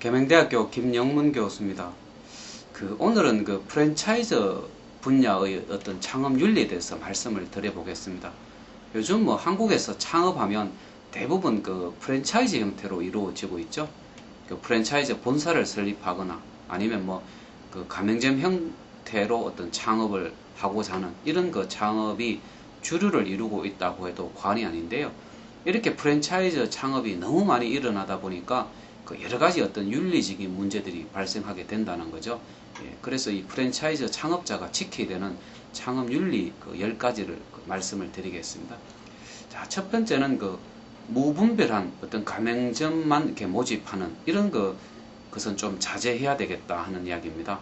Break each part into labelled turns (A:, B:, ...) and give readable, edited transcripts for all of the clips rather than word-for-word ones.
A: 계명대학교 김영문 교수입니다. 오늘은 프랜차이즈 분야의 어떤 창업 윤리에 대해서 말씀을 드려보겠습니다. 요즘 한국에서 창업하면 대부분 프랜차이즈 형태로 이루어지고 있죠. 프랜차이즈 본사를 설립하거나 아니면 가맹점 형태로 어떤 창업을 하고자 하는 이런 창업이 주류를 이루고 있다고 해도 과언이 아닌데요. 이렇게 프랜차이즈 창업이 너무 많이 일어나다 보니까 여러 가지 어떤 윤리적인 문제들이 발생하게 된다는 거죠. 그래서 이 프랜차이즈 창업자가 지켜야 되는 창업 윤리 10가지를 말씀을 드리겠습니다. 자, 첫 번째는 무분별한 어떤 가맹점만 이렇게 모집하는 이런 것은 좀 자제해야 되겠다 하는 이야기입니다.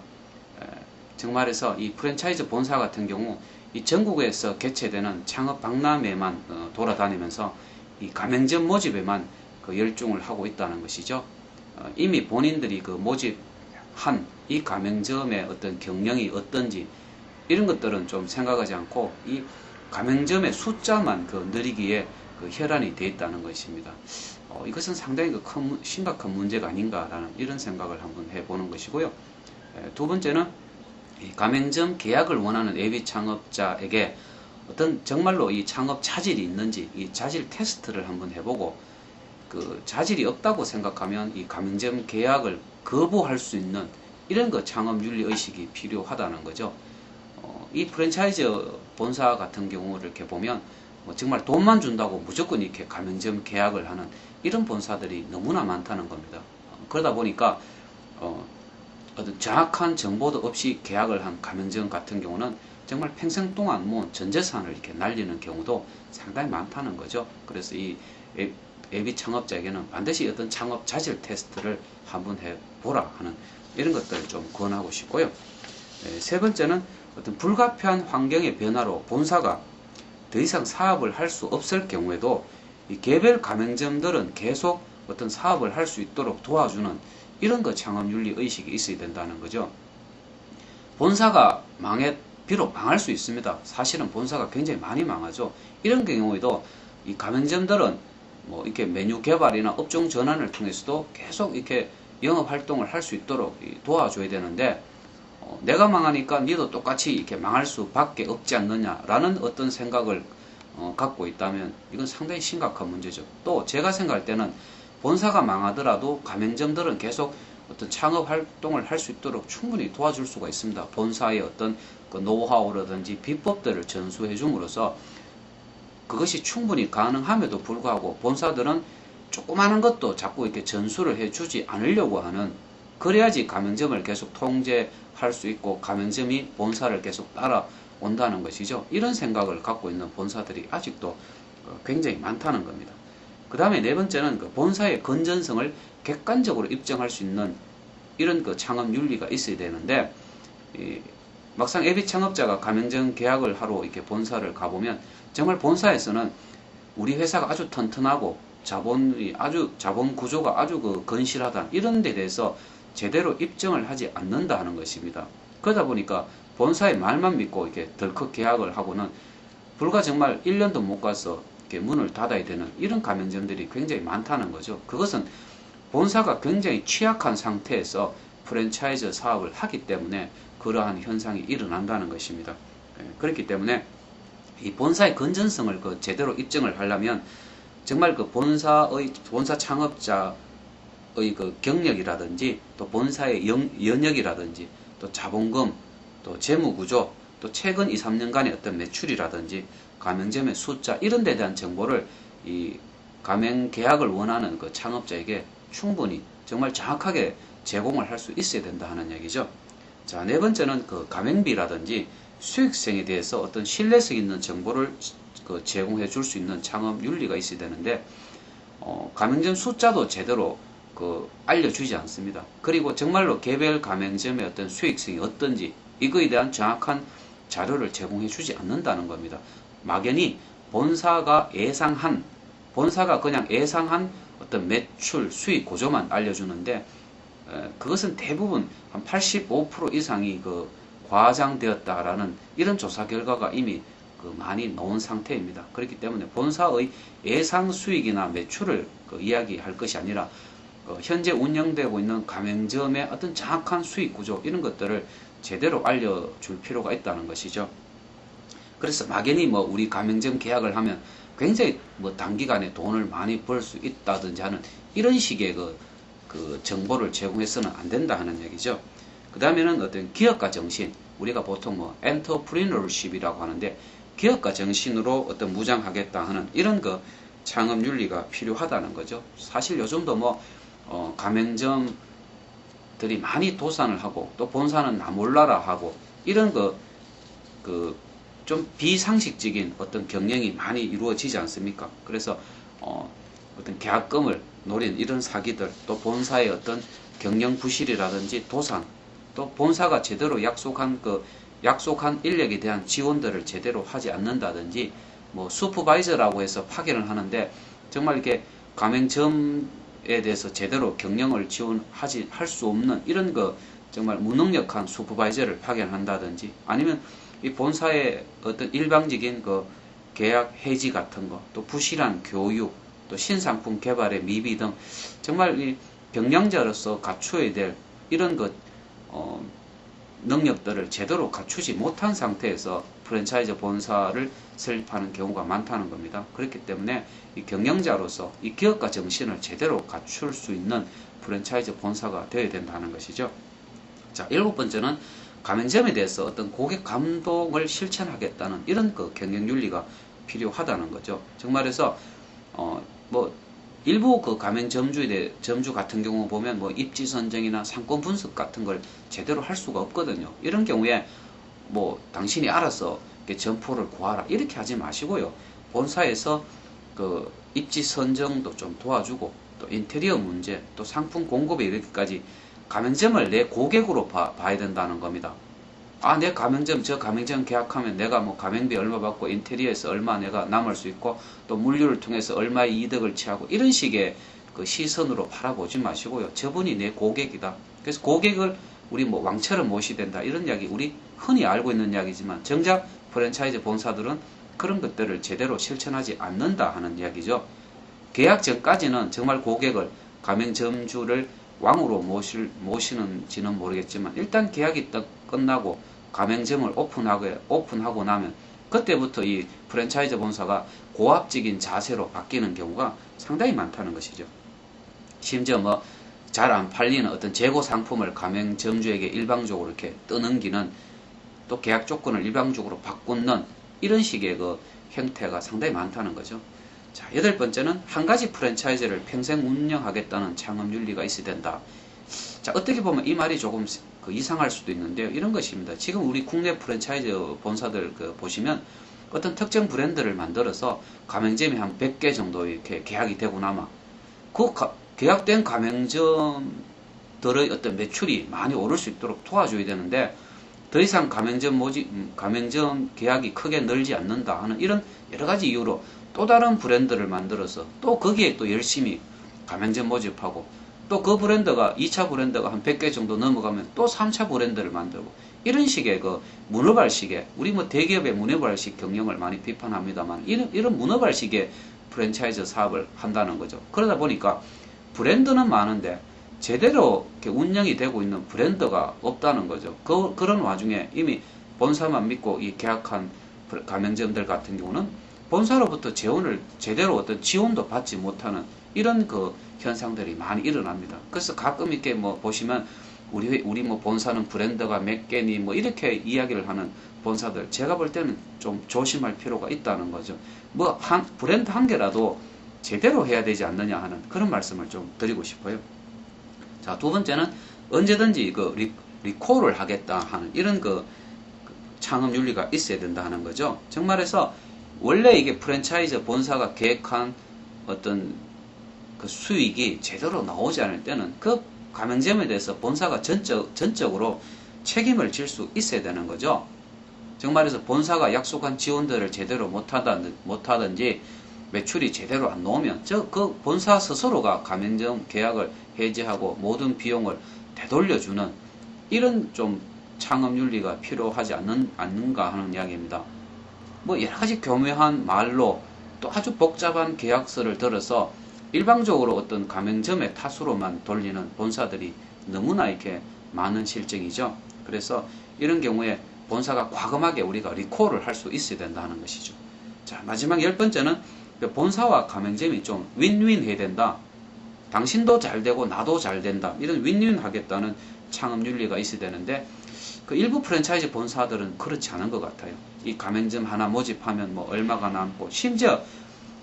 A: 정말해서 이 프랜차이즈 본사 같은 경우 이 전국에서 개최되는 창업 박람회만 돌아다니면서 이 가맹점 모집에만 열중을 하고 있다는 것이죠. 이미 본인들이 모집한 이 가맹점의 어떤 경영이 어떤지 이런 것들은 좀 생각하지 않고 이 가맹점의 숫자만 늘리기에 혈안이 되어 있다는 것입니다. 이것은 상당히 심각한 문제가 아닌가라는 이런 생각을 한번 해보는 것이고요. 두 번째는 이 가맹점 계약을 원하는 예비 창업자에게 어떤 정말로 이 창업 자질이 있는지 이 자질 테스트를 한번 해보고 자질이 없다고 생각하면 이 가맹점 계약을 거부할 수 있는 이런 창업 윤리 의식이 필요하다는 거죠. 이 프랜차이즈 본사 같은 경우를 이렇게 보면 정말 돈만 준다고 무조건 이렇게 가맹점 계약을 하는 이런 본사들이 너무나 많다는 겁니다. 그러다 보니까 어떤 정확한 정보도 없이 계약을 한 가맹점 같은 경우는 정말 평생 동안 전 재산을 이렇게 날리는 경우도 상당히 많다는 거죠. 그래서 이 예비 창업자에게는 반드시 어떤 창업 자질 테스트를 한번 해보라 하는 이런 것들을 좀 권하고 싶고요. 세 번째는 어떤 불가피한 환경의 변화로 본사가 더 이상 사업을 할 수 없을 경우에도 이 개별 가맹점들은 계속 어떤 사업을 할 수 있도록 도와주는 이런 창업 윤리 의식이 있어야 된다는 거죠. 본사가 비록 망할 수 있습니다. 사실은 본사가 굉장히 많이 망하죠. 이런 경우에도 이 가맹점들은 이렇게 메뉴 개발이나 업종 전환을 통해서도 계속 이렇게 영업 활동을 할 수 있도록 도와줘야 되는데 내가 망하니까 니도 똑같이 이렇게 망할 수밖에 없지 않느냐라는 어떤 생각을 갖고 있다면 이건 상당히 심각한 문제죠. 또 제가 생각할 때는 본사가 망하더라도 가맹점들은 계속 어떤 창업 활동을 할 수 있도록 충분히 도와줄 수가 있습니다. 본사의 어떤 노하우라든지 비법들을 전수해 줌으로써 그것이 충분히 가능함에도 불구하고 본사들은 조그마한 것도 자꾸 이렇게 전수를 해주지 않으려고 하는, 그래야지 가맹점을 계속 통제할 수 있고 가맹점이 본사를 계속 따라온다는 것이죠. 이런 생각을 갖고 있는 본사들이 아직도 굉장히 많다는 겁니다. 그 다음에 네 번째는 본사의 건전성을 객관적으로 입증할 수 있는 이런 창업 윤리가 있어야 되는데, 막상 예비 창업자가 가맹점 계약을 하러 이렇게 본사를 가보면 정말 본사에서는 우리 회사가 아주 튼튼하고 자본 구조가 아주 건실하다 이런 데 대해서 제대로 입증을 하지 않는다 하는 것입니다. 그러다 보니까 본사의 말만 믿고 이렇게 덜컥 계약을 하고는 불과 정말 1년도 못 가서 이렇게 문을 닫아야 되는 이런 가맹점들이 굉장히 많다는 거죠. 그것은 본사가 굉장히 취약한 상태에서 프랜차이즈 사업을 하기 때문에 그러한 현상이 일어난다는 것입니다. 그렇기 때문에 이 본사의 건전성을 제대로 입증을 하려면 정말 본사 창업자의 경력이라든지 또 본사의 연역이라든지 또 자본금 또 재무구조 또 최근 2, 3년간의 어떤 매출이라든지 가맹점의 숫자 이런 데 대한 정보를 이 가맹 계약을 원하는 창업자에게 충분히 정말 정확하게 제공을 할 수 있어야 된다 하는 얘기죠. 자, 네 번째는 가맹비라든지 수익성에 대해서 어떤 신뢰성 있는 정보를 제공해 줄 수 있는 창업 윤리가 있어야 되는데 가맹점 숫자도 제대로 알려주지 않습니다. 그리고 정말로 개별 가맹점의 어떤 수익성이 어떤지 이거에 대한 정확한 자료를 제공해 주지 않는다는 겁니다. 막연히 본사가 그냥 예상한 어떤 매출 수익 구조만 알려주는데 그것은 대부분 한 85% 이상이 과장되었다라는 이런 조사 결과가 이미 많이 나온 상태입니다. 그렇기 때문에 본사의 예상 수익이나 매출을 이야기할 것이 아니라 현재 운영되고 있는 가맹점의 어떤 정확한 수익 구조 이런 것들을 제대로 알려줄 필요가 있다는 것이죠. 그래서 막연히 뭐 우리 가맹점 계약을 하면 굉장히 뭐 단기간에 돈을 많이 벌 수 있다든지 하는 이런 식의 그 정보를 제공해서는 안 된다 하는 얘기죠. 그 다음에는 어떤 기업가 정신, 우리가 보통 뭐 엔터프리너십이라고 하는데 기업가 정신으로 어떤 무장하겠다 하는 이런 그 창업 윤리가 필요하다는 거죠. 사실 요즘도 뭐 가맹점들이 많이 도산을 하고 또 본사는 나 몰라라 하고 이런 좀 비상식적인 어떤 경영이 많이 이루어지지 않습니까? 그래서 어떤 계약금을 노린 이런 사기들, 또 본사의 어떤 경영 부실이라든지 도산, 또 본사가 제대로 약속한 인력에 대한 지원들을 제대로 하지 않는다든지, 뭐 슈퍼바이저라고 해서 파견을 하는데 정말 이렇게 가맹점에 대해서 제대로 경영을 할 수 없는 이런 정말 무능력한 슈퍼바이저를 파견한다든지, 아니면 이 본사의 어떤 일방적인 계약 해지 같은 거, 또 부실한 교육, 또 신상품 개발의 미비 등 정말 이 경영자로서 갖추어야 될 이런 능력들을 제대로 갖추지 못한 상태에서 프랜차이즈 본사를 설립하는 경우가 많다는 겁니다. 그렇기 때문에 이 경영자로서 이 기업가 정신을 제대로 갖출 수 있는 프랜차이즈 본사가 되어야 된다는 것이죠. 자, 7번째는 가맹점에 대해서 어떤 고객 감독을 실천하겠다는 이런 경영윤리가 필요하다는 거죠. 정말해서 뭐 일부 가맹점주 같은 경우 보면 뭐 입지 선정이나 상권 분석 같은 걸 제대로 할 수가 없거든요. 이런 경우에 뭐 당신이 알아서 점포를 구하라 이렇게 하지 마시고요. 본사에서 입지 선정도 좀 도와주고, 또 인테리어 문제, 또 상품 공급에 이렇게까지 가맹점을 내 고객으로 봐야 된다는 겁니다. 내 저 가맹점 계약하면 내가 뭐 가맹비 얼마 받고 인테리어에서 얼마 내가 남을 수 있고 또 물류를 통해서 얼마의 이득을 취하고 이런 식의 시선으로 바라보지 마시고요. 저분이 내 고객이다. 그래서 고객을 우리 뭐 왕처럼 모셔야 된다. 이런 이야기 우리 흔히 알고 있는 이야기지만 정작 프랜차이즈 본사들은 그런 것들을 제대로 실천하지 않는다 하는 이야기죠. 계약 전까지는 정말 고객을 가맹점주를 왕으로 모시는지는 모르겠지만 일단 계약이 끝나고 가맹점을 오픈하고 나면 그때부터 이 프랜차이즈 본사가 고압적인 자세로 바뀌는 경우가 상당히 많다는 것이죠. 심지어 뭐 잘 안 팔리는 어떤 재고 상품을 가맹점주에게 일방적으로 이렇게 떠넘기는, 또 계약 조건을 일방적으로 바꾸는 이런 식의 형태가 상당히 많다는 거죠. 자, 8번째는 한 가지 프랜차이즈를 평생 운영하겠다는 창업 윤리가 있어야 된다. 자, 어떻게 보면 이 말이 조금 이상할 수도 있는데요. 이런 것입니다. 지금 우리 국내 프랜차이즈 본사들 보시면 어떤 특정 브랜드를 만들어서 가맹점이 한 100개 정도 이렇게 계약이 되고 나면 계약된 가맹점들의 어떤 매출이 많이 오를 수 있도록 도와줘야 되는데 더 이상 가맹점 계약이 크게 늘지 않는다 하는 이런 여러 가지 이유로 또 다른 브랜드를 만들어서 또 거기에 또 열심히 가맹점 모집하고, 또 그 브랜드가 2차 브랜드가 한 100개 정도 넘어가면 또 3차 브랜드를 만들고, 이런 식의 문어발식의, 우리 뭐 대기업의 문어발식 경영을 많이 비판합니다만 이런 문어발식의 프랜차이즈 사업을 한다는 거죠. 그러다 보니까 브랜드는 많은데 제대로 이렇게 운영이 되고 있는 브랜드가 없다는 거죠. 그런 와중에 이미 본사만 믿고 이 계약한 가맹점들 같은 경우는 본사로부터 제대로 어떤 지원도 받지 못하는 이런 현상들이 많이 일어납니다. 그래서 가끔 이렇게 뭐 보시면 우리 뭐 본사는 브랜드가 몇 개니 뭐 이렇게 이야기를 하는 본사들, 제가 볼 때는 좀 조심할 필요가 있다는 거죠. 뭐 브랜드 한 개라도 제대로 해야 되지 않느냐 하는 그런 말씀을 좀 드리고 싶어요. 자, 2번째는 언제든지 리콜을 하겠다 하는 이런 창업 윤리가 있어야 된다 하는 거죠. 정말해서 원래 이게 프랜차이즈 본사가 계획한 어떤 수익이 제대로 나오지 않을 때는 그 가맹점에 대해서 본사가 전적으로 책임을 질 수 있어야 되는 거죠. 정말해서 본사가 약속한 지원들을 제대로 못하든지 매출이 제대로 안 나오면 그 본사 스스로가 가맹점 계약을 해지하고 모든 비용을 되돌려주는 이런 좀 창업 윤리가 필요하지 않는가 하는 이야기입니다. 뭐 여러 가지 교묘한 말로 또 아주 복잡한 계약서를 들어서 일방적으로 어떤 가맹점의 탓으로만 돌리는 본사들이 너무나 이렇게 많은 실정이죠. 그래서 이런 경우에 본사가 과감하게 우리가 리콜을 할 수 있어야 된다는 것이죠. 자, 마지막 10번째는 본사와 가맹점이 좀 윈윈 해야 된다. 당신도 잘 되고 나도 잘 된다. 이런 윈윈 하겠다는 창업 윤리가 있어야 되는데 그 일부 프랜차이즈 본사들은 그렇지 않은 것 같아요. 이 가맹점 하나 모집하면 뭐 얼마가 남고 심지어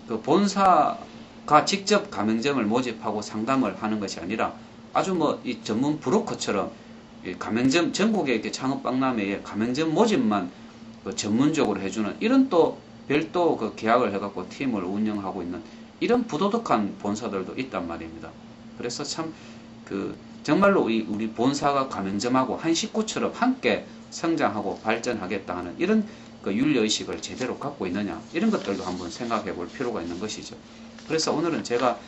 A: 그 본사가 직접 가맹점을 모집하고 상담을 하는 것이 아니라 아주 뭐 이 전문 브로커처럼 가맹점 전국의 이렇게 창업 박람회에 가맹점 모집만 그 전문적으로 해주는 이런 또 별도 그 계약을 해갖고 팀을 운영하고 있는 이런 부도덕한 본사들도 있단 말입니다. 그래서 참 그 정말로 우리 본사가 가맹점하고 한 식구처럼 함께 성장하고 발전하겠다 하는 이런 그 윤리의식을 제대로 갖고 있느냐 이런 것들도 한번 생각해 볼 필요가 있는 것이죠. 그래서 오늘은 제가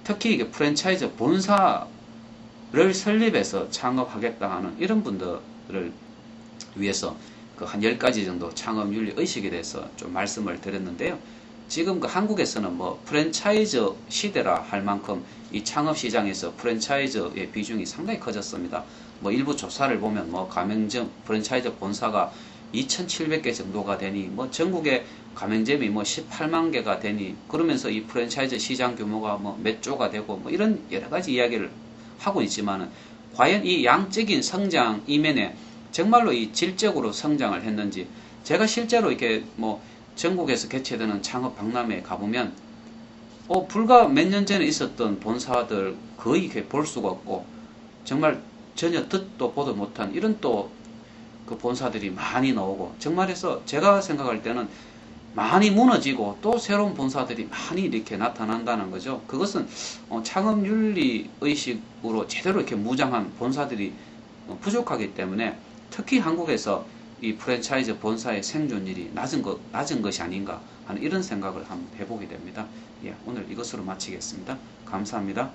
A: 특히 이게 프랜차이즈 본사를 설립해서 창업하겠다 하는 이런 분들을 위해서 그 한 10가지 정도 창업 윤리 의식에 대해서 좀 말씀을 드렸는데요. 지금 그 한국에서는 뭐 프랜차이즈 시대라 할 만큼 이 창업 시장에서 프랜차이즈의 비중이 상당히 커졌습니다. 뭐 일부 조사를 보면 뭐 가맹점 프랜차이즈 본사가 2,700개 정도가 되니 뭐 전국에 가맹점이 뭐 18만 개가 되니 그러면서 이 프랜차이즈 시장 규모가 뭐 몇 조가 되고 뭐 이런 여러 가지 이야기를 하고 있지만은 과연 이 양적인 성장 이면에 정말로 이 질적으로 성장을 했는지 제가 실제로 이렇게 뭐 전국에서 개최되는 창업 박람회에 가보면 불과 몇 년 전에 있었던 본사들 거의 이렇게 볼 수가 없고 정말 전혀 듣도 보도 못한 이런 또 그 본사들이 많이 나오고 정말해서 제가 생각할 때는 많이 무너지고 또 새로운 본사들이 많이 이렇게 나타난다는 거죠. 그것은 창업 윤리 의식으로 제대로 이렇게 무장한 본사들이 부족하기 때문에 특히 한국에서 이 프랜차이즈 본사의 생존율이 낮은 것이 아닌가 하는 이런 생각을 한번 해보게 됩니다. 예, 오늘 이것으로 마치겠습니다. 감사합니다.